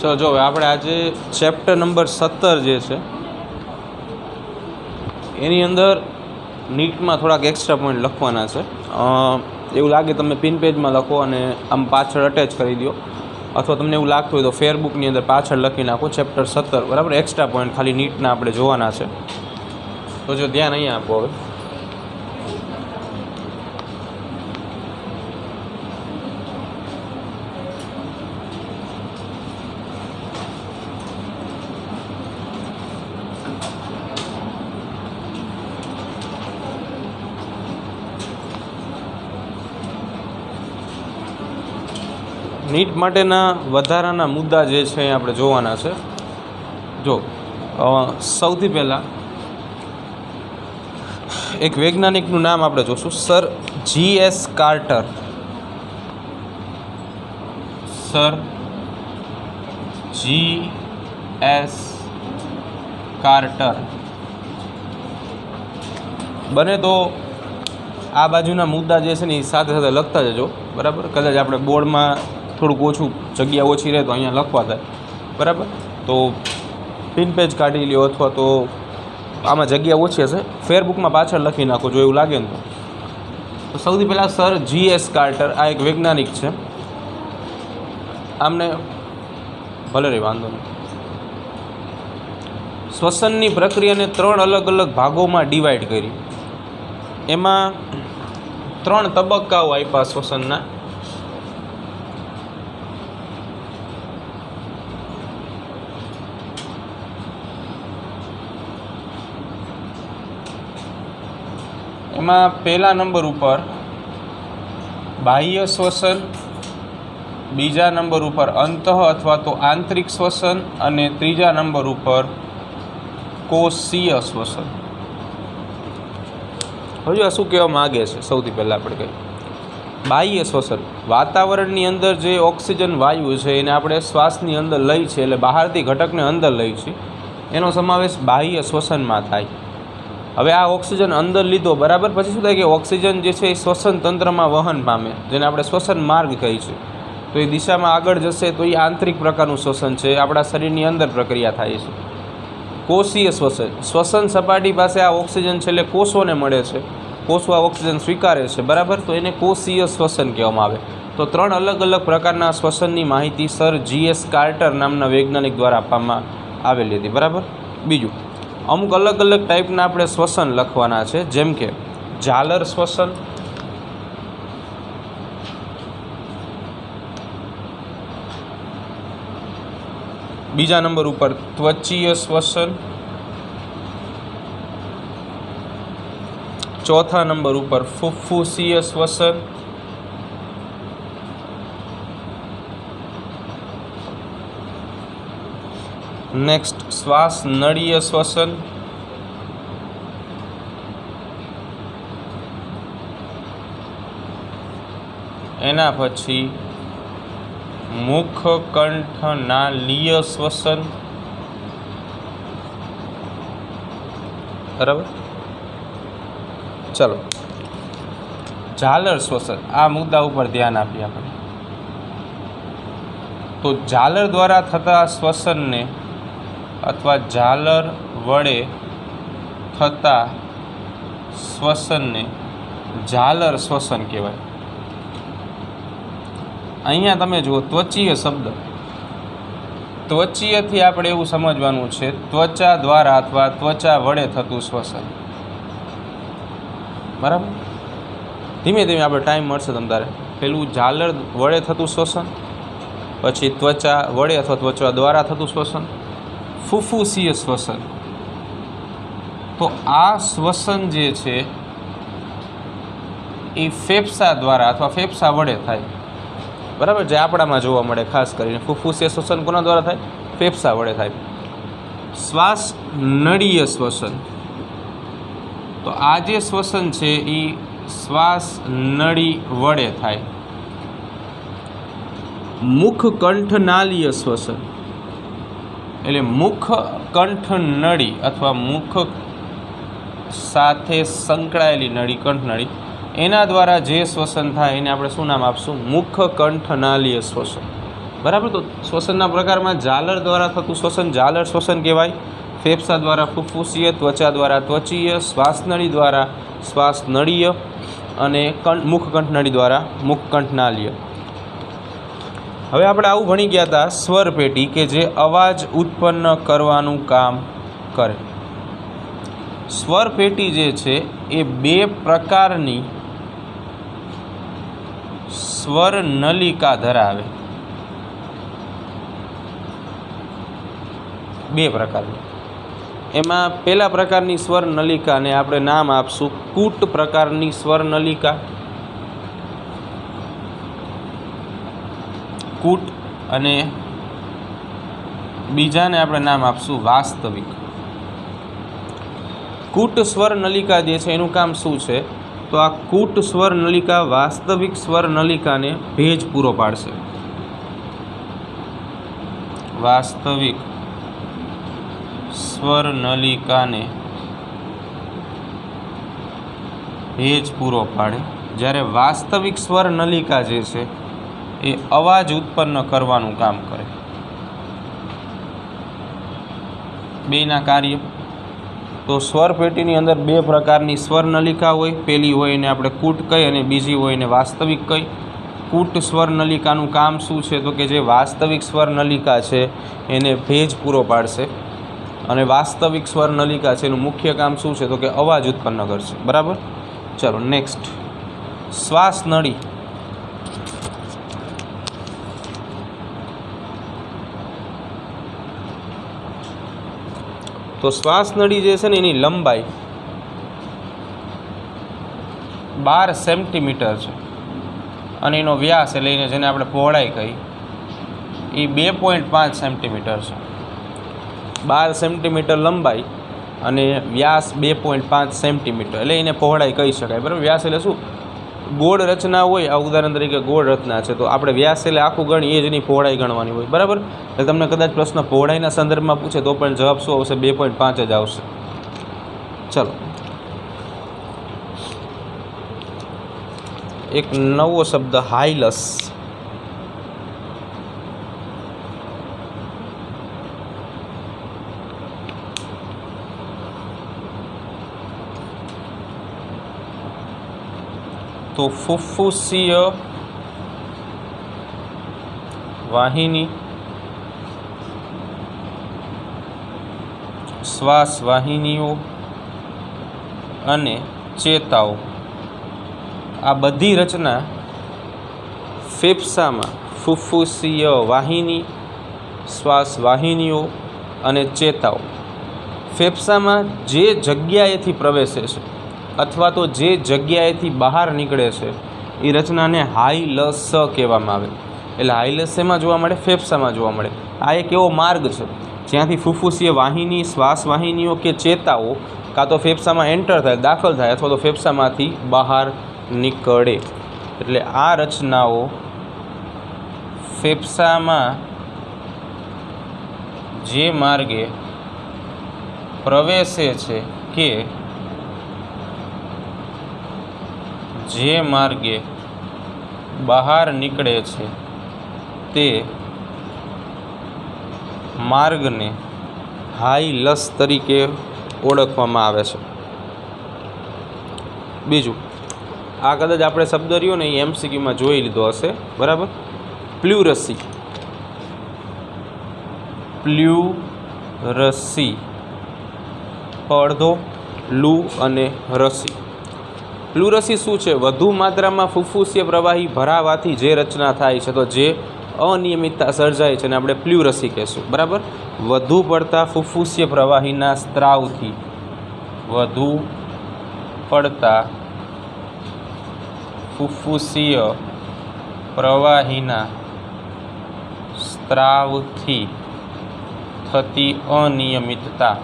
ચલો જો આપણે આજે ચેપ્ટર નંબર 17 જે છે એની અંદર નીટમાં થોડાક એક્સ્ટ્રા પોઈન્ટ લખવાના છે. એવું લાગે તમે પિન પેજમાં લખો અને આમ પાછળ અટેચ કરી દો, અથવા તમને એવું લાગતું હોય તો ફેરબુકની અંદર પાછળ લખી નાખો ચેપ્ટર 17, બરાબર. એક્સ્ટ્રા પોઈન્ટ ખાલી નીટના આપણે જોવાના છે, તો જો ધ્યાન અહીંયા આપો. હવે નીટ માટેના વધારાના મુદ્દા જે છે એ આપણે જોવાના છે. જો સૌથી પહેલાં એક વૈજ્ઞાનિકનું નામ આપણે જોશું, sir G.S. Carter. Sir G.S. Carter. બને તો આ બાજુના મુદ્દા જે છે ને એ સાથે સાથે લખતા જજો, બરાબર. કદાચ આપણે બોર્ડમાં થોડુંક ઓછું જગ્યા ઓછી રહે તો અહીંયા લખવા થાય, બરાબર. તો પિન પેજ કાઢી લ્યો, અથવા તો આમાં જગ્યા ઓછી હશે ફેરબુકમાં પાછળ લખી નાખો જો એવું લાગે ને તો. સૌથી પહેલાં સર G.S. કાર્ટર આ એક વૈજ્ઞાનિક છે. આમને ભલે રહી, વાંધો નહીં. શ્વસનની પ્રક્રિયાને 3 અલગ અલગ ભાગોમાં ડિવાઈડ કરી. એમાં 3 તબક્કાઓ આપ્યા શ્વસનના. એમાં પહેલા નંબર ઉપર બાહ્ય શ્વસન, બીજા નંબર ઉપર અંતઃ અથવા તો આંતરિક શ્વસન, અને ત્રીજા નંબર ઉપર કોષીય શ્વસન. હજુ આ શું કહેવા માગે છે? સૌથી પહેલાં આપણે કહીએ બાહ્ય શ્વસન. વાતાવરણની અંદર જે ઓક્સિજન વાયુ છે એને આપણે શ્વાસની અંદર લઈ છે, એટલે બહારથી ઘટકને અંદર લઈ છે, એનો સમાવેશ બાહ્ય શ્વસનમાં થાય. હવે આ ઓક્સિજન અંદર લીધો, બરાબર. પછી શું થાય કે ઓક્સિજન જે છે એ શ્વસન તંત્રમાં વહન પામે, જેને આપણે શ્વસન માર્ગ કહીએ છીએ. તો એ દિશામાં આગળ જશે તો એ આંતરિક પ્રકારનું શ્વસન છે, આપણા શરીરની અંદર પ્રક્રિયા થાય છે. કોષીય શ્વસન. શ્વસન સપાટી પાસે આ ઓક્સિજન છે એટલે કોષોને મળે છે, કોષો આ ઓક્સિજન સ્વીકારે છે, બરાબર. તો એને કોષીય શ્વસન કહેવામાં આવે. તો 3 અલગ અલગ પ્રકારના શ્વસનની માહિતી સર G.S. કાર્ટર નામના વૈજ્ઞાનિક દ્વારા આપવામાં આવેલી હતી, બરાબર. બીજું, અમુક અલગ અલગ ટાઈપના આપણે શ્વસન લખવાના છે, જેમ કે ઝાલર શ્વસન, બીજા નંબર ઉપર ત્વચીય શ્વસન, ચોથા નંબર ઉપર ફુફ્ફુસીય શ્વસન, નેક્સ્ટ શ્વાસ નળીય શ્વસન, એના પછી મુખ કંઠ નાલીય શ્વસન, બરાબર. ચલો, ઝાલર શ્વસન, આ મુદ્દા ઉપર ધ્યાન આપીએ આપણે. તો ઝાલર દ્વારા થતા શ્વસનને અથવા ઝાલર વડે થતા શ્વસનને ઝાલર શ્વસન કહેવાય. અહીંયા તમે જુઓ ત્વચીય શબ્દ. ત્વચીયથી આપણે એવું સમજવાનું છે ત્વચા દ્વારા અથવા ત્વચા વડે થતું શ્વસન, બરાબર. ધીમે ધીમે આપણે ટાઈમ મળશે તમારે. પેલું ઝાલર વડે થતું શ્વસન, પછી ત્વચા વડે અથવા ત્વચા દ્વારા થતું શ્વસન, ફુફ્ફુસીય શ્વસન. તો આ શ્વસન જે છે એ ફેફસા દ્વારા અથવા ફેફસા વડે થાય, બરાબર. જે આપણામાં જોવા મળે ખાસ કરીને. ફુફ્ફુસીય શ્વસન કોના દ્વારા થાય? ફેફસા વડે થાય. શ્વાસ નળીય શ્વસન. તો આ જે શ્વસન છે એ શ્વાસ નળી વડે થાય. મુખ કંઠ નાલીય શ્વસન એટલે મુખ કંઠ નળી અથવા મુખ સાથે સંકળાયેલી નળી, કંઠનળી, એના દ્વારા જે શ્વસન થાય એને આપણે શું નામ આપશું? મુખ કંઠ નાલીય શ્વસન. બરાબર. તો શ્વસનના પ્રકારમાં ઝાલર દ્વારા થતું શ્વસન ઝાલર શ્વસન કહેવાય. ફેફસા દ્વારા ફુફ્ફુસીય, ત્વચા દ્વારા ત્વચીય, શ્વાસનળી દ્વારા શ્વાસનળીય અને મુખકંઠનળી દ્વારા મુખકંઠનાલીય. હવે આપણે આવું ભણી ગયા હતા સ્વર પેટી કે જે અવાજ ઉત્પન્ન કરવાનું કામ કરે. સ્વર પેટી જે છે એ બે પ્રકારની સ્વર નલિકા ધરાવે. બે પ્રકારની. એમાં પહેલા પ્રકારની સ્વર નલિકાને આપણે નામ આપશું કૂટ પ્રકારની સ્વર નલિકા. કૂટ. અને બીજાને આપણે નામ આપશું વાસ્તવિક. કૂટ સ્વર નલિકા જે છે એનું કામ શું છે? તો આ કૂટ સ્વર નલિકા વાસ્તવિક સ્વર નલિકાને ભેજ પૂરો પાડશે. વાસ્તવિક સ્વર નલિકાને ભેજ પૂરો પાડે. જ્યારે વાસ્તવિક સ્વર નલિકા જે છે એ અવાજ ઉત્પન્ન કરવાનું કામ કરે. બેના કાર્ય. તો સ્વર પેટીની અંદર બે પ્રકારની સ્વર નલિકા હોય. પહેલી હોય એને આપણે કૂટ કહી અને બીજી હોય એને વાસ્તવિક કહી. કૂટ સ્વર નલિકાનું કામ શું છે? તો કે જે વાસ્તવિક સ્વર નલિકા છે એને ભેજ પૂરો પાડશે અને વાસ્તવિક સ્વર નલિકા છે એનું મુખ્ય કામ શું છે? તો કે અવાજ ઉત્પન્ન કરશે. બરાબર. ચલો નેક્સ્ટ, શ્વાસનળી. તો શ્વાસનળી જે છે ને એની લંબાઈ 12 સેન્ટીમીટર છે અને એનો વ્યાસ એટલે એને જેને આપણે પહોળાઈ કહી એ 2.5 સેન્ટીમીટર છે. 12 સેન્ટીમીટર લંબાઈ અને વ્યાસ 2.5 સેન્ટીમીટર એટલે એને પહોળાઈ કહી શકાય. બરાબર. વ્યાસ એટલે શું? ગોળ રચના હોય. આ ઉદાહરણ તરીકે ગોળ રચના છે તો આપણે વ્યાસ એટલે આખું ગણી એ જ એની પહોળાઈ ગણવાની હોય. બરાબર. એટલે તમને કદાચ પ્રશ્ન પહોળાઈના સંદર્ભમાં પૂછે તો પણ જવાબ શું આવશે? 2.5 જ આવશે. ચલો, એક નવો શબ્દ હાઇલસ. તો ફુફ્ફુસીય વાહિની, શ્વાસ વાહિનીઓ અને ચેતાઓ આ બધી રચના ફેફસામાં ફુફ્ફુસીય વાહિની, શ્વાસ વાહિનીઓ અને ચેતાઓ ફેફસામાં જે જગ્યાએથી પ્રવેશે છે અથવા તો જે જગ્યાએથી બહાર નીકળે છે એ રચનાને હાઇલસ કહેવામાં આવે. એટલે હાઇલસ શેમાં જોવા મળે? ફેફસામાં જોવા મળે. આ એક એવો માર્ગ છે જ્યાંથી ફુફ્ફુસીય વાહિની, શ્વાસ વાહિનીઓ કે ચેતાઓ કાં તો ફેફસામાં એન્ટર થાય, દાખલ થાય અથવા તો ફેફસામાંથી બહાર નીકળે. એટલે આ રચનાઓ ફેફસામાં જે માર્ગે પ્રવેશે છે કે જે માર્ગે બહાર નીકળે છે તે માર્ગને હાઇલસ તરીકે ઓળખવામાં આવે છે. બીજું, આ કદાચ આપણે શબ્દ રહ્યો ને એ એમસીક્યુમાં જોઈ લીધો હશે. બરાબર. પ્લ્યુરસી. પ્લ્યુરસી, અડધો લુ અને રસી. પ્લ્યુરસી શું છે? વધુ માત્રામાં ફુફ્ફુસીય પ્રવાહી ભરાવાથી જે રચના થાય છે તો જે અનિયમિતતા સર્જાય છે ને આપણે પ્લ્યુરસી કહેશું. બરાબર. વધુ પડતા ફુફ્ફુસીય પ્રવાહીના સ્ત્રાવથી, વધુ પડતા ફુફ્ફુસીય પ્રવાહીના સ્ત્રાવથી થતી અનિયમિતતા.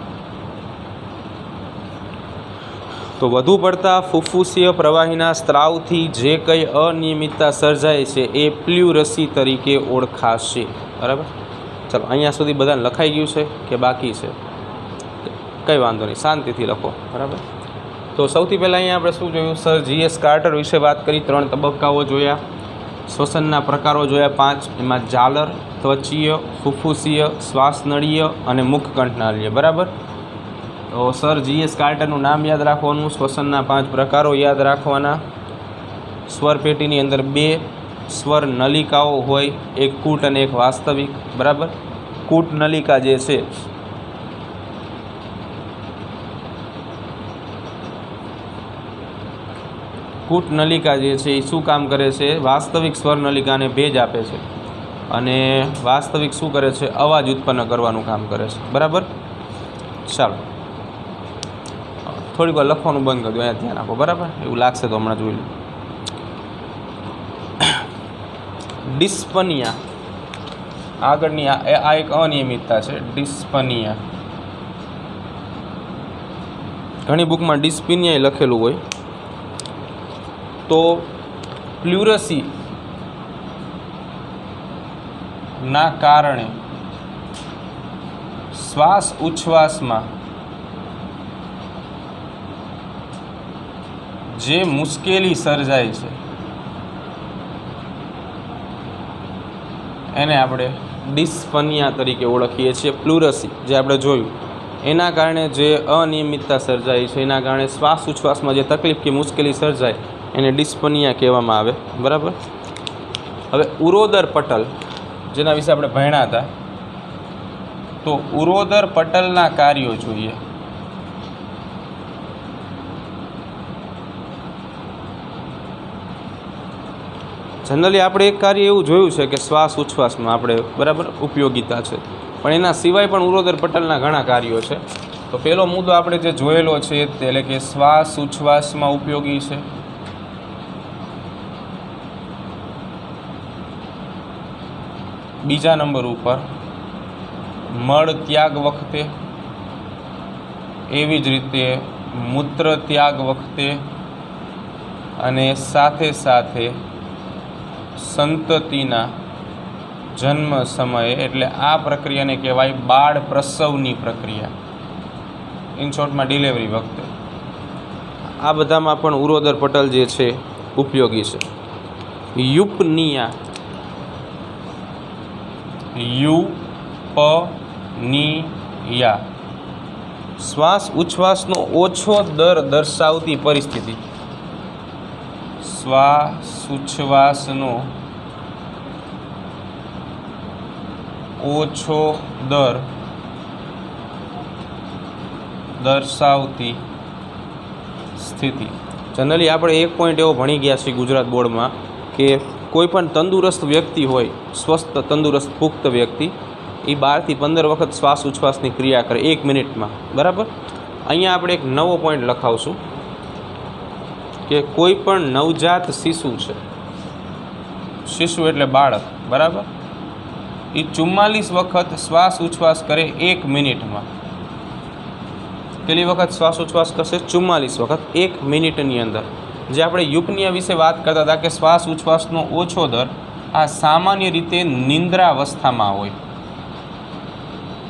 તો વધુ પડતા ફુફ્ફુસીય પ્રવાહીના સ્ત્રાવથી જે કંઈ અનિયમિતતા સર્જાય છે એ પ્લ્યુરસી તરીકે ઓળખાશે. બરાબર. ચાલો, અહીંયા સુધી બધાને લખાઈ ગયું છે કે બાકી છે? કંઈ વાંધો નહીં, શાંતિથી લખો. બરાબર. તો સૌથી પહેલાં અહીંયા આપણે શું જોયું? Sir G.S. કાર્ટર વિશે વાત કરી. 3 તબક્કાઓ જોયા. શ્વસનના પ્રકારો જોયા 5, એમાં ઝાલર, ત્વચીય, ફુફ્ફુસીય, શ્વાસનળીય અને મુખકંઠનાલીય. બરાબર. તો સર GS કાર્ટરનું નામ યાદ રાખવાનું, શ્વસનના 5 પ્રકારો યાદ રાખવાના. સ્વર પેટીની અંદર 2 સ્વર નલિકાઓ હોય, એક કૂટ અને એક વાસ્તવિક. બરાબર. કૂટ નલિકા જે છે કૂટ નલિકા જે છે એ શું કામ કરે છે? વાસ્તવિક સ્વર નલિકાને ભેજ આપે છે અને વાસ્તવિક શું કરે છે? અવાજ ઉત્પન્ન કરવાનું કામ કરે છે. બરાબર. ચાલો થોડીક વાર લખવાનું બંધ કરી દો, અહીંયા ધ્યાન આપો. બરાબર. એવું લાગશે તો હમણાં જોઈ લો. ડિસ્પનિયા આગળની આ એક અનિયમિતતા છે. ડિસ્પનિયા ઘણી બુકમાં ડિસ્પિનિયા લખેલું હોય. તો પ્લ્યુરસી ના કારણે શ્વાસ ઉચ્છ્વાસમાં જે મુશ્કેલી સર્જાય છે એને આપણે ડિસ્પનિયા તરીકે ઓળખીએ છીએ. પ્લ્યુરસી જે આપણે જોયું એના કારણે જે અનિયમિતતા સર્જાય છે, એના કારણે શ્વાસ ઉચ્છ્વાસમાં જે તકલીફ કે મુશ્કેલી સર્જાય એને ડિસ્પનિયા કહેવામાં આવે. બરાબર. હવે ઉરોદર પટલ જેના વિશે આપણે ભણ્યા હતા, તો ઉરોદર પટલના કાર્યો જોઈએ. જનરલી આપણે એક કાર્ય એવું જોયું છે કે શ્વાસ ઉચ્છ્વાસમાં આપણે બરાબર ઉપયોગિતા છે, પણ એના સિવાય પણ ઉરોદર પટલના ઘણા કાર્યો છે. તો પહેલો મુદ્દો આપણે જે જોયેલો છે એટલે કે શ્વાસ ઉચ્છ્વાસમાં ઉપયોગી છે. બીજા નંબર ઉપર મળ ત્યાગ વખતે, એવી જ રીતે મૂત્ર ત્યાગ વખતે અને સાથે સાથે સંતતિના જન્મ સમયે, એટલે આ પ્રક્રિયાને કહેવાય બાળ પ્રસવની પ્રક્રિયા, ઇન શોર્ટમાં ડિલિવરી વખતે. આ બધામાં પણ ઉરોદર પટલ જે છે ઉપયોગી છે. યુપનિયા શ્વાસ ઉચ્છ્વાસનો ઓછો દર દર્શાવતી પરિસ્થિતિ. શ્વાસ ઉચ્છ્વાસનો ઓછો દર દર્શાવતી સ્થિતિ. જનરલી આપણે એક પોઈન્ટ એવો ભણી ગયા છીએ ગુજરાત બોર્ડમાં કે કોઈ પણ તંદુરસ્ત વ્યક્તિ હોય, સ્વસ્થ તંદુરસ્ત પુખ્ત વ્યક્તિ, એ 12 થી 15 વખત શ્વાસ ઉચ્છ્વાસની ક્રિયા કરે 1 મિનિટમાં. બરાબર. અહીંયા આપણે એક નવો પોઈન્ટ લખાવશું કે કોઈ પણ નવજાત શિશુ છે, શિશુ એટલે બાળક, બરાબર, એ 44 વખત શ્વાસ ઉચ્છ્વાસ કરે 1 મિનિટમાં. કેટલી વખત શ્વાસ ઉચ્છ્વાસ કરશે? 44 વખત 1 મિનિટની અંદર. જે આપણે યુપનિયા વિશે વાત કરતા હતા કે શ્વાસ ઉચ્છ્વાસનો ઓછો દર આ સામાન્ય રીતે નિંદ્રાવસ્થામાં હોય,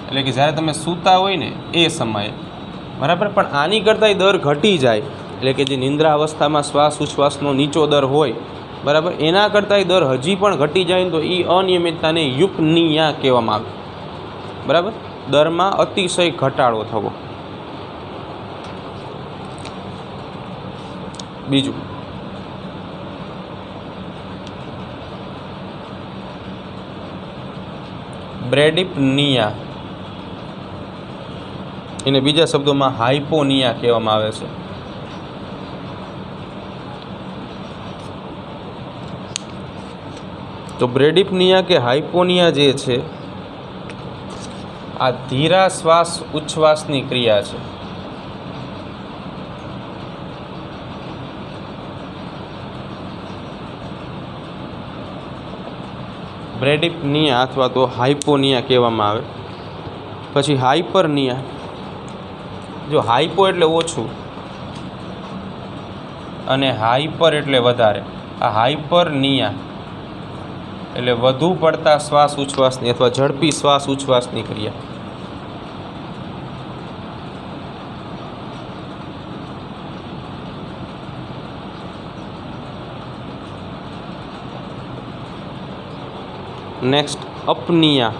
એટલે કે જ્યારે તમે સૂતા હોય ને એ સમયે. બરાબર. પણ આની કરતાં દર ઘટી જાય, એટલે કે જે નિંદ્રા અવસ્થામાં શ્વાસ ઉચ્છ્વાસનો નીચો દર હોય, બરાબર, એના કરતાં દર હજી પણ ઘટી જાય તો એ અનિયમિતતાને યુપનિયા કહેવામાં આવે. બરાબર. દરમાં અતિશય ઘટાડો થવો. બીજું બ્રેડિપનિયા, એને બીજા શબ્દોમાં હાઇપોનિયા કહેવામાં આવે છે. તો બ્રેડિપનિયા કે હાઇપોનિયા જે છે આ ધીરા શ્વાસ ઉચ્છ્વાસની ક્રિયા છે. બ્રેડિપનિયા અથવા તો હાઇપોનિયા કહેવામાં આવે. પછી હાઇપરનિયા. જો હાઇપો એટલે ઓછું અને હાઇપર એટલે વધારે. આ હાઇપરનિયા એટલે વધુ પડતા શ્વાસ ઉચ્છ્વાસની અથવા ઝડપી શ્વાસ ઉચ્છ્વાસની ક્રિયા. નેક્સ્ટ અપનિયા,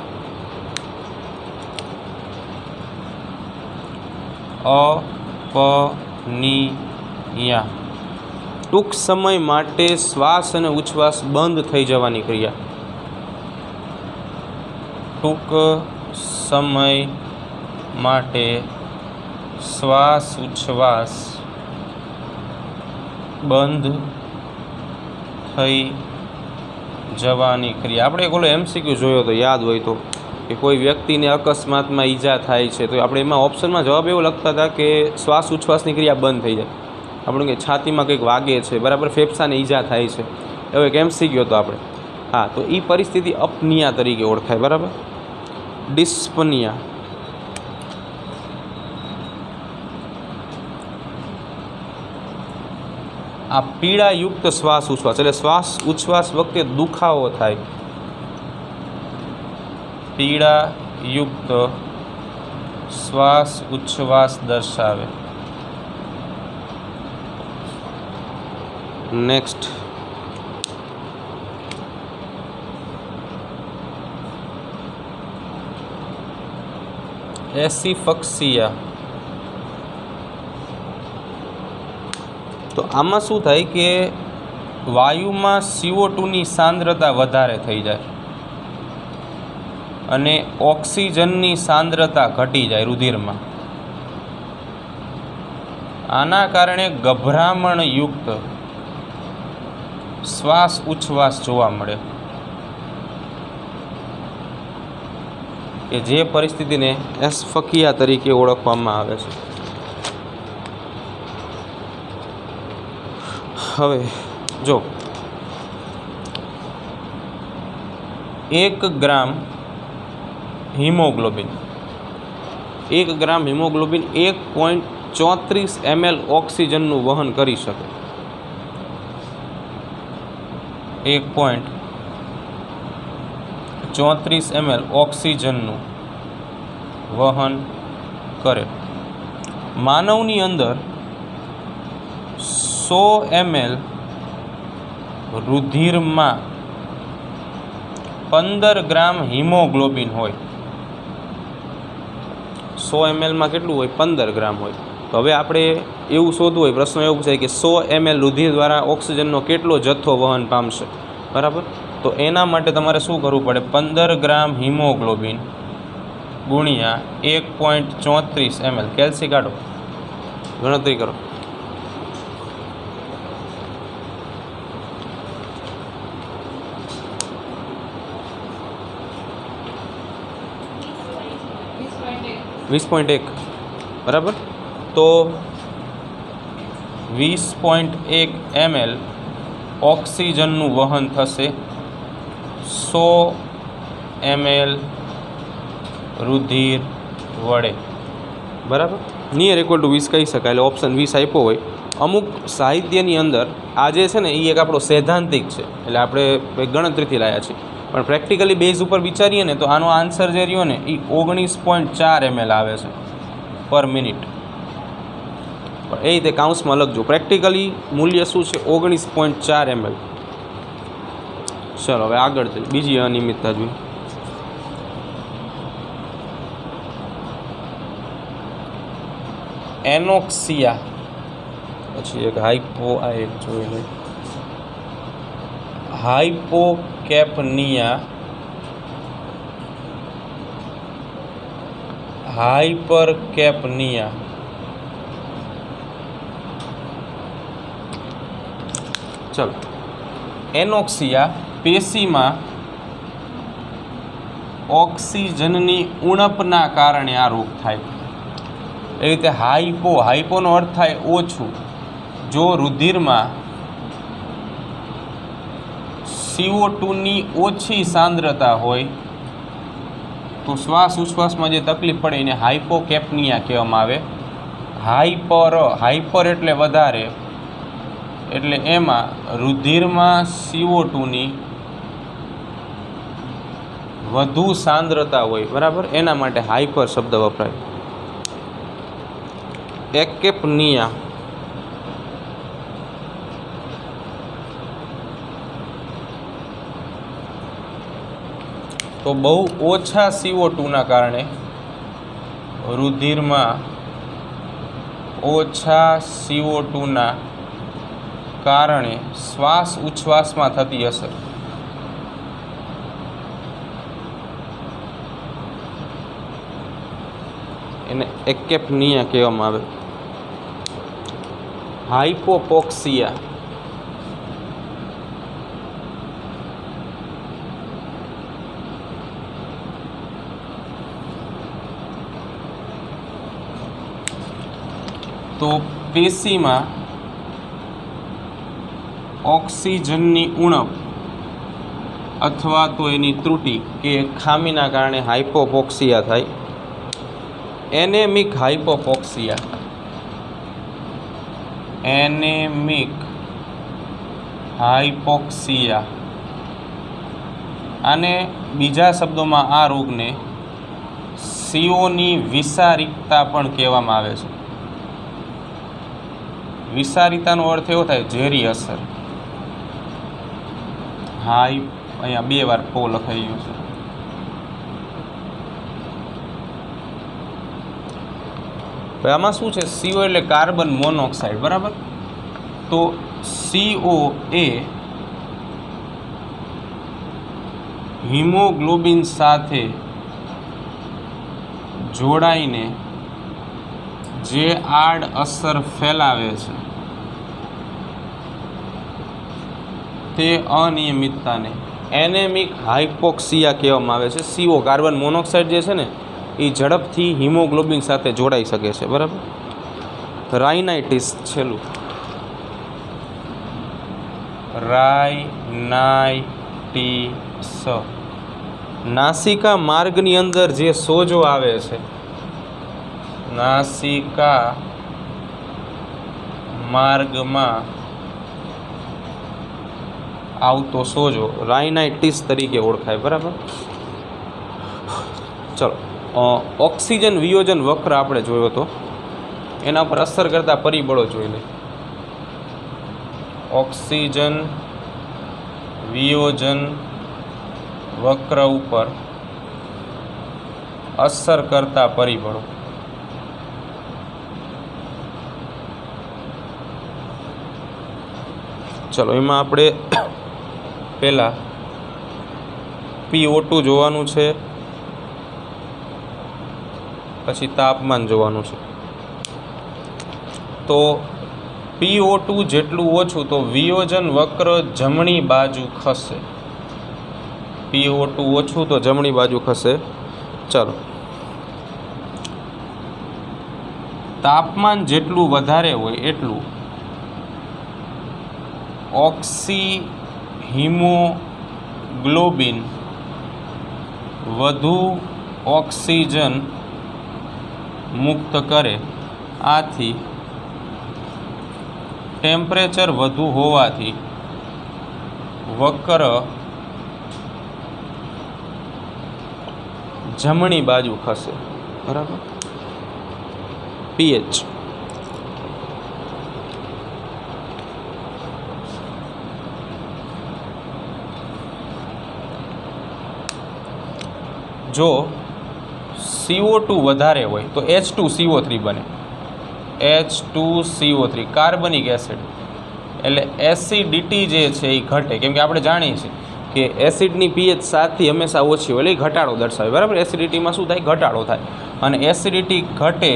અપનિયા ટૂંક સમય માટે શ્વાસ અને ઉચ્છ્વાસ બંધ થઈ જવાની ક્રિયા. ટૂંક સમય માટે શ્વાસ ઉચ્છ્વાસ બંધ થઈ જવાની ક્રિયા. આપણે એક ઓલો MCQ જોયો તો, યાદ હોય તો, કે કોઈ વ્યક્તિને અકસ્માતમાં ઈજા થાય છે તો આપણે એમાં ઓપ્શનમાં જવાબ એવો લખતા હતા કે શ્વાસ ઉચ્છ્વાસની ક્રિયા બંધ થઈ જાય. આપણે કે છાતીમાં કંઈક વાગે છે, બરાબર, ફેફસાને ઈજા થાય છે, એવો એક MCQ હતો આપણે. હા, તો એ પરિસ્થિતિ અપનિયા તરીકે ઓળખાય, બરાબર. ડિસ્પનિયા, આ પીડાયુક્ત શ્વાસ ઉચ્છ્વાસ, એટલે શ્વાસ ઉચ્છ્વાસ વખતે દુખાવો થાય, પીડાયુક્ત શ્વાસ ઉચ્છ્વાસ દર્શાવે. નેક્સ્ટ એસિફક્સિયા. તો આમાં શું થાય કે વાયુમાં CO2ની સાંદ્રતા વધારે થઈ જાય અને ઓક્સિજનની સાંદ્રતા ઘટી જાય રુધિરમાં. આના કારણે ગભરામણયુક્ત શ્વાસ ઉચ્છ્વાસ જોવા મળે, કે જે પરિસ્થિતિને એસ્ફકિયા તરીકે ઓળખવામાં આવે છે. હવે જો 1 ગ્રામ હિમોગ્લોબિન 1.34 ml ઓક્સિજનનું વહન કરી શકે. 1.34 ml ઓક્સિજનનું વહન કરે. માનવની અંદર 100 ml રુધિરમાં 15 ગ્રામ હિમોગ્લોબિન હોય. 100 mlમાં કેટલું હોય? 15 ગ્રામ હોય. તો હવે આપણે એવું શોધવું હોય, પ્રશ્ન એવો પૂછાય કે 100 ml રુધિર દ્વારા ઓક્સિજનનો કેટલો જથ્થો વહન પામશે, બરાબર. તો એના માટે તમારે શું કરવું પડે? 15 ગ્રામ હિમોગ્લોબિન ગુણ્યા 1.34 ml. કેલ્સી કાઢો, ગણતરી કરો. $20.1, બરાબર. તો 20.1 ml ઓક્સિજનનું વહન થશે 100 ml રુધિર વડે, બરાબર. નિયર ઇક્વલ ટુ 20 કહી શકાય, એટલે ઓપ્શન 20 આપ્યો હોય. અમુક સાહિત્યની અંદર આ જે છે ને એ એક આપણો સૈદ્ધાંતિક છે, એટલે આપણે ગણતરીથી લાવ્યા છીએ, પણ પ્રેક્ટિકલી બેઝ ઉપર વિચારીએ ને તો આનો આન્સર જે રહ્યો ને એ 19.4 ml આવે છે પર મિનિટ. પણ એ રીતે કાઉન્સમાં લખજો. પ્રેક્ટિકલી મૂલ્ય શું છે? 19.4 ml. ચલો હવે આગળ જઈએ, બીજી અનિયમિતતા જોઈએ. એનોક્સિયા, પછી એક હાઇપો, આ એક જોઈ લે, હાઇપોકેપનિયા, હાઇપરકેપનિયા. ચલો, એનોક્સિયા પેશીમાં ઓક્સિજનની ઉણપના કારણે આ રોગ થાય. એ રીતે હાઇપોનો અર્થ થાય ઓછું. જો રુધિરમાં CO2ની ઓછી સાંદ્રતા હોય તો શ્વાસ ઉચ્છ્વાસમાં જે તકલીફ પડે એને હાઇપોકેપનિયા કહેવામાં આવે. હાઇપર એટલે વધારે, એટલે એમાં રુધિરમાં CO2ની વધુ સાંદ્રતા હોય, બરાબર, એના માટે હાઇપર શબ્દ વપરાય. એકેપનિયા, તો બહુ ઓછા CO2ના કારણે રુધિરમાં ઓછા CO2ના કારણે શ્વાસ ઉચ્છ્વાસમાં થતી અસર. એને એકેપ્નિયા કહેવામાં આવે. હાઇપોપોક્સિયા, તો પેશીમાં ઓક્સિજનની ઉણપ અથવા તો એની ત્રુટિ કે ખામીના કારણે હાઇપોપોક્સિયા થાય. એનેમિક હાઇપોપોક્સિયા, એનેમિક હાઇપોક્સિયા, આને બીજા શબ્દોમાં આ રોગને CO ની વિષારિકતા પણ કહેવામાં આવે છે. વિષારિતાનો અર્થ એવો થાય ઝેરી અસર. અહીંયા 2 વાર પો લખાઈ ગયું છે. આમાં શું છે? CO એટલે કાર્બન મોનોક્સાઇડ, બરાબર. તો CO એ હિમોગ્લોબિન સાથે જોડાઈને જે આડઅસર ફેલાવે છે તે અનિયમિતતાને એનેમિક હાઇપોક્સિયા કહેવામાં આવે છે. CO કાર્બન મોનોક્સાઇડ જે છે ને એ ઝડપથી હિમોગ્લોબિન સાથે જોડાઈ શકે છે, બરાબર. રાઇનાઇટિસ છેલ્લું, રાઇનાઇટિસ નાસિકા માર્ગની અંદર જે સોજો આવે છે, નાસિકા માર્ગમાં આવતો સોજો રાઇનાઇટિસ તરીકે ઓળખાય, બરાબર. ચલો, ઓક્સિજન વિયોજન વક્ર આપણે જોયો હતો, એના પર અસર કરતા પરિબળો જોઈ લે. ઓક્સિજન વિયોજન વક્ર ઉપર અસર કરતા પરિબળો. ચલો, એમાં આપણે પહેલાં PO2 જોવાનું છે, પછી તાપમાન જોવાનું છે. તો PO2 જેટલું ઓછું તો વિયોજન વક્ર જમણી બાજુ ખસે. PO2 ઓછું તો જમણી બાજુ ખસે. ચાલો, તાપમાન જેટલું વધારે હોય એટલું હિમોગ્લોબિન વધુ ઓક્સિજન મુક્ત કરે. આથી ટેમ્પરેચર વધુ હોવાથી વક્ર જમણી બાજુ ખસે, બરાબર. pH જો CO2 વધારે હોય તો H2CO3 બને. H2CO3 કાર્બનિક એસિડ, એટલે એસિડિટી જે છે એ ઘટે. કેમ કે આપણે જાણીએ છીએ કે એસિડની pH 7 થી હંમેશા ઓછી હોય, એટલે એ ઘટાડો દર્શાવે, બરાબર. એસિડિટીમાં શું થાય? ઘટાડો થાય. અને એસિડિટી ઘટે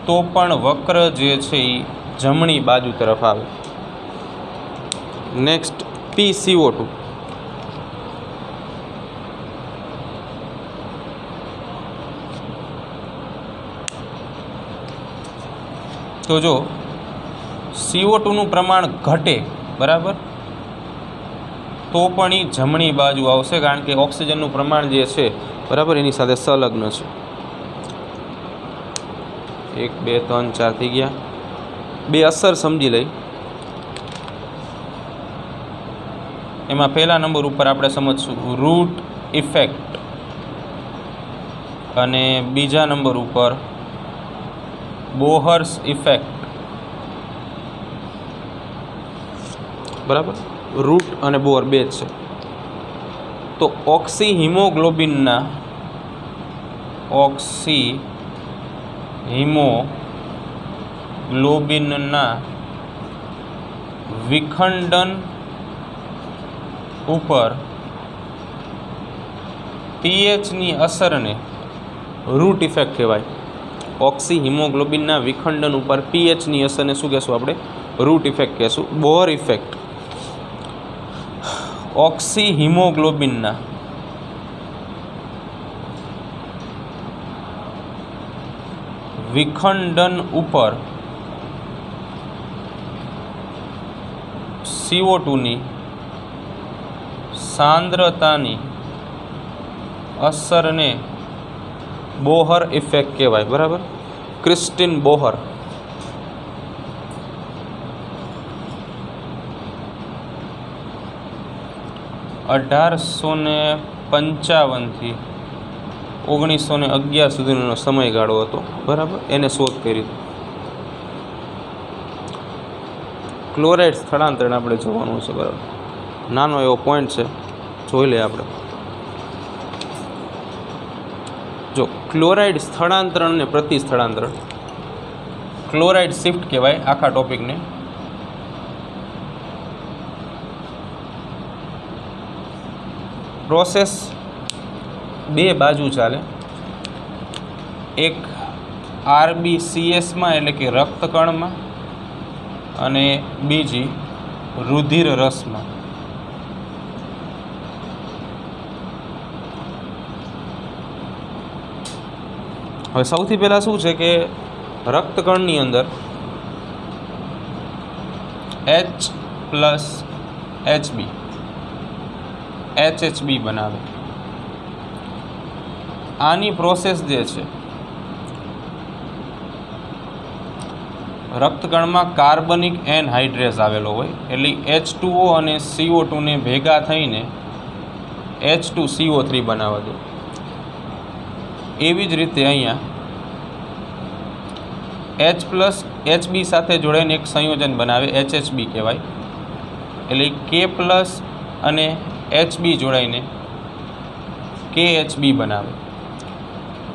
તો પણ વક્ર જે છે એ જમણી બાજુ તરફ આવે. Next PCO2. તો જો CO2નું પ્રમાણ ઘટે, બરાબર, તો પણ એ જમણી બાજુ આવશે, કારણ કે ઓક્સિજનનું પ્રમાણ જે છે, બરાબર, એની સાથે સંલગ્ન છે. 1 2 3 4 થઈ ગયા. 2 અસર સમજી લઈ. એમાં પહેલા નંબર ઉપર આપણે સમજશું રૂટ ઇફેક્ટ, અને બીજા નંબર ઉપર બોહર્સ ઇફેક્ટ, બરાબર. રૂટ અને બોહર બે જ છે. તો ઓક્સીહિમોગ્લોબિનના વિખંડન ઉપર પીએચની અસરને રૂટ ઇફેક્ટ કહેવાય. ઓક્સીહિમોગ્લોબિનના વિખંડન ઉપર પીએચની અસરને શું કહેશું આપણે? રૂટ ઇફેક્ટ કહેશું. Bohr effect. ઓક્સીહિમોગ્લોબિનના વિખંડન ઉપર CO2 ની સાંદ્રતાની અસરને બોહર ઇફેક્ટ કહેવાય. બરાબર. Kristin Bohr. (1855 થી 1911 સુધીનો સમયગાળો હતો. બરાબર. એને શોધ કરી. ક્લોરાઇડ સ્થળાંતરણ આપણે જોવાનું છે. બરાબર. નાનો એવો પોઈન્ટ છે, જોઈ લઈએ આપણે. જો ક્લોરાઇડ સ્થળાંતરણ અને પ્રતિસ્થળાંતરણ, ક્લોરાઇડ શિફ્ટ કહેવાય આખા ટોપિકને. પ્રોસેસ બે બાજુ ચાલે. એક RBCSમાં એટલે કે રક્તકણમાં, અને બીજી રુધિર રસમાં. હવે સૌથી પહેલાં શું છે કે રક્તકણની અંદર H+HB HHB બનાવે. આની પ્રોસેસ જે છે, રક્તકણમાં કાર્બનિક એનહાઇડ્રેસ આવેલો હોય એટલે H2O અને CO2 ને ભેગા થઈને H2CO3 બનાવવા દે. એવી જ રીતે અહીંયા H+HB સાથે જોડાઈને એક સંયોજન બનાવે, HHB કહેવાય. એટલે K+ અને HB જોડાઈને KHB બનાવે.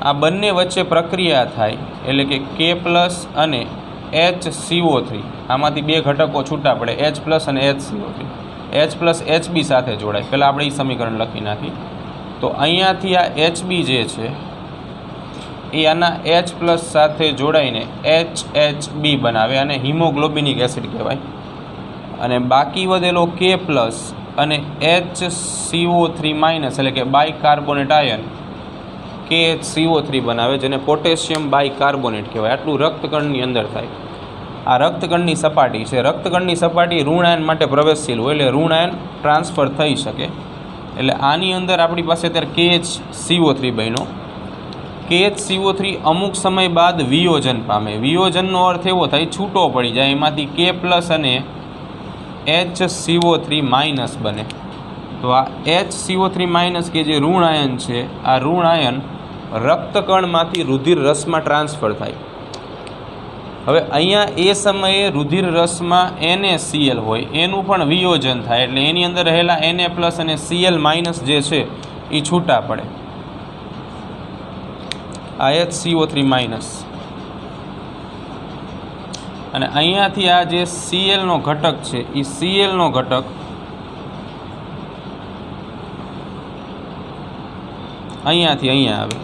આ બંને વચ્ચે પ્રક્રિયા થાય એટલે કે K+ અને HCO3, આમાંથી બે ઘટકો છૂટા પડે, H+ અને HCO3. H+HB સાથે જોડાય. પહેલાં આપણે એ સમીકરણ લખી નાખી. તો અહીંયાથી આ HB જે છે એ આના H+ સાથે જોડાઈને HHB બનાવે, અને હિમોગ્લોબિનિક એસિડ કહેવાય. અને બાકી વધેલો K+ અને HCO3- એટલે કે બાયકાર્બોનેટ આયન KHCO3 બનાવે, જેને પોટેશિયમ બાયકાર્બોનેટ કહેવાય. આટલું રક્તકણની અંદર થાય. આ રક્તકણની સપાટી છે. રક્તકણની સપાટી ઋણ આયન માટે પ્રવેશશીલ હોય એટલે ઋણ આયન ટ્રાન્સફર થઈ શકે. એટલે આની અંદર આપણી પાસે અત્યારે KHCO3 બન્યો. KHCO3 અમુક સમય બાદ વિયોજન પામે. વિયોજનનો અર્થ એવો થાય છૂટો પડી જાય, એમાંથી K+ અને HCO3- બને. તો આ HCO3- કે જે ઋણ આયન છે, આ ઋણ આયન રક્તકણમાંથી રુધિર રસમાં ટ્રાન્સફર થાય. હવે અહીંયા એ સમયે રુધિર રસમાં NaCl હોય, એનું પણ વિયોજન થાય એટલે એની અંદર રહેલા Na+ અને Cl- જે છે એ છૂટા પડે. આ HCO3- અને અહીંયાથી આ જે Clનો ઘટક છે એ Clનો ઘટક અહીંયાથી અહીંયા આવે.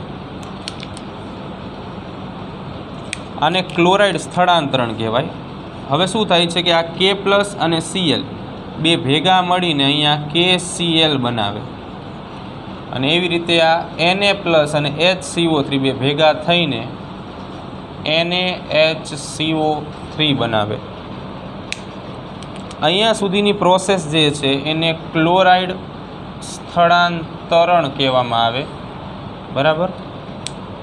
આને ક્લોરાઇડ સ્થળાંતરણ કહેવાય. હવે શું થાય છે કે આ K+ અને Cl બે ભેગા મળીને અહીંયા KCl બનાવે, અને એવી રીતે આ Na+ અને HCO3 બે ભેગા થઈને NaHCO3 બનાવે. અહીંયા સુધીની પ્રોસેસ જે છે એને ક્લોરાઇડ સ્થળાંતરણ કહેવામાં આવે. બરાબર.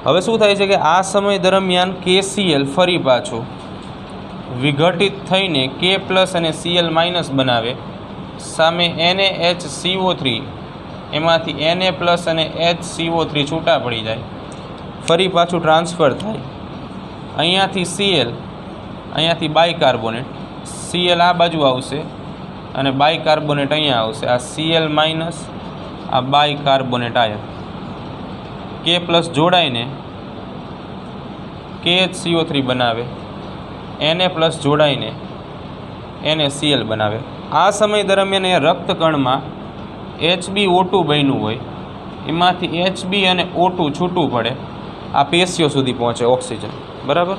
હવે શું થાય છે કે આ સમય દરમિયાન KCl ફરી પાછું વિઘટિત થઈને K+ અને Cl- બનાવે. સામે NaHCO3, એમાંથી Na+ અને HCO3 છૂટા પડી જાય, ફરી પાછું ટ્રાન્સફર થાય. અહીંયાથી Cl, અહીંયાથી બાયકાર્બોનેટ, Cl આ બાજુ આવશે અને બાયકાર્બોનેટ અહીંયા આવશે. આ Cl- આ બાયકાર્બોનેટ આયન K પ્લસ જોડાઈને KHCO3 બનાવે, Na પ્લસ જોડાઈને NaCl બનાવે. આ સમય દરમિયાન એ રક્તકણમાં HbO2 બન્યું હોય, એમાંથી Hb અને O2 છૂટું પડે, આ પેશીઓ સુધી પહોંચે ઓક્સિજન. બરાબર.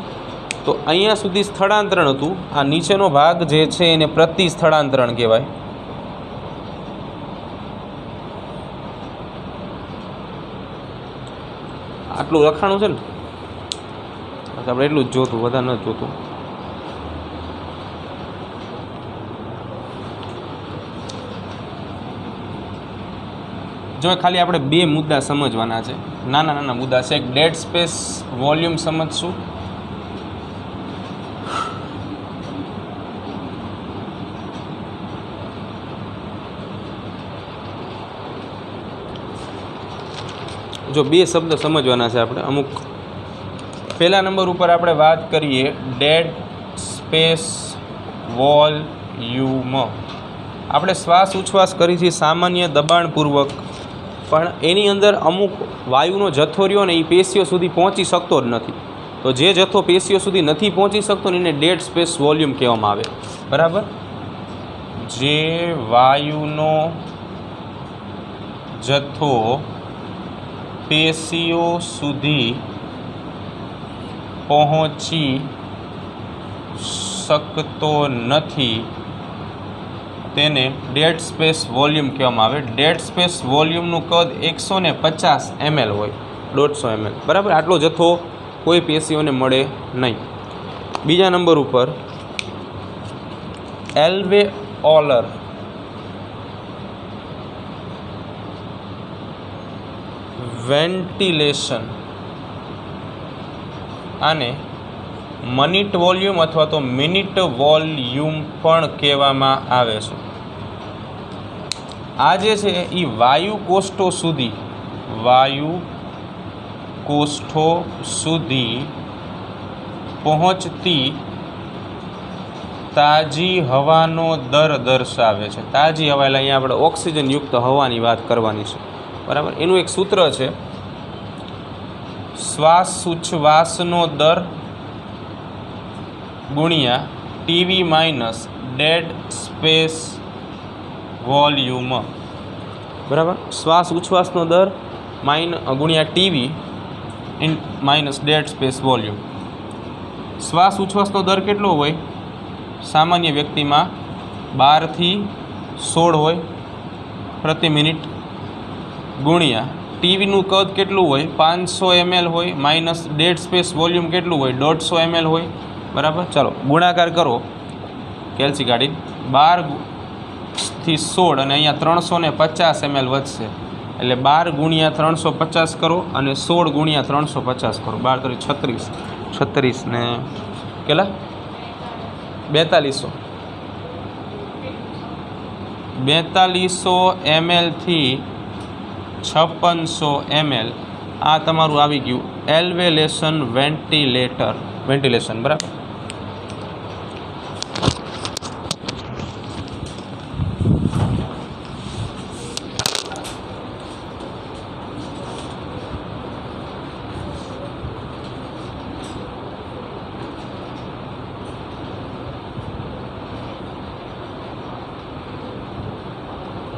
તો અહીંયા સુધી સ્થળાંતરણ હતું. આ નીચેનો ભાગ જે છે એને પ્રતિ સ્થળાંતરણ કહેવાય. આટલું લખાણું છે ને, આપણે એટલું જ જોતું, વધારે નથી જોતું. જો ખાલી આપણે બે મુદ્દા સમજવાના છે, નાના નાના મુદ્દા છે. એક ડેડ સ્પેસ વોલ્યુમ સમજશું, જો બે શબ્દ સમજવાના છે આપણે અમુક. પહેલા નંબર ઉપર આપણે વાત કરીએ ડેડ સ્પેસ વોલ્યુમ. આપણે શ્વાસ ઉચ્છ્વાસ કરી છે સામાન્ય દબાણપૂર્વક, પણ એની અંદર અમુક વાયુનો જથ્થો રહ્યો ને એ પેશીઓ સુધી પહોંચી શકતો જ નથી. તો જે જથ્થો પેશીઓ સુધી નથી પહોંચી શકતો ને એને ડેડ સ્પેસ વોલ્યુમ કહેવામાં આવે. બરાબર. જે વાયુનો જથ્થો પેશીઓ સુધી પહોંચી શકતો નથી તેને ડેડ સ્પેસ વોલ્યુમ કહેવામાં આવે. ડેડ સ્પેસ વોલ્યુમનું કદ 150 ml હોય, 150 ml. બરાબર. આટલો જથ્થો કોઈ પેશીઓને મળે નહીં. બીજા નંબર ઉપર એલ્વેઓલર વેન્ટિલેશન, આને મિનિટ વોલ્યુમ અથવા તો મિનિટ વોલ્યુમ પણ કહેવામાં આવે છે. આ જે છે એ વાયુ કોષ્ઠો સુધી પહોંચતી તાજી હવાનો દર દર્શાવે છે. તાજી હવા એટલે અહીંયા આપણે ઓક્સિજનયુક્ત હવાની વાત કરવાની છે. બરાબર. એનું એક સૂત્ર છે, શ્વાસ ઉચ્છ્વાસનો દર ગુણ્યા TV minus dead space volume. બરાબર. શ્વાસ ઉચ્છ્વાસનો દર ગુણ્યા TV minus dead space volume. શ્વાસ ઉચ્છ્વાસનો દર કેટલો હોય? સામાન્ય વ્યક્તિમાં 12 થી 16 હોય પ્રતિ મિનિટ, ગુણ્યા ટીવીનું કદ કેટલું હોય? 500 ml હોય, માઇનસ ડેડ સ્પેસ વોલ્યુમ કેટલું હોય? 150 ml હોય. બરાબર. ચાલો ગુણાકાર કરો કેલ્સી કાઢી. 12 થી 16 અને અહીંયા 350 ml વધશે, એટલે 12 ગુણ્યા 350 કરો અને 16 ગુણ્યા 350 કરો. 12 તરી 36, 36 ને કેટલા? 4200 ml થી 5600 ml. આ તમારું આવી ગયું એલ્વેલેશન વેન્ટિલેશન. બરાબર.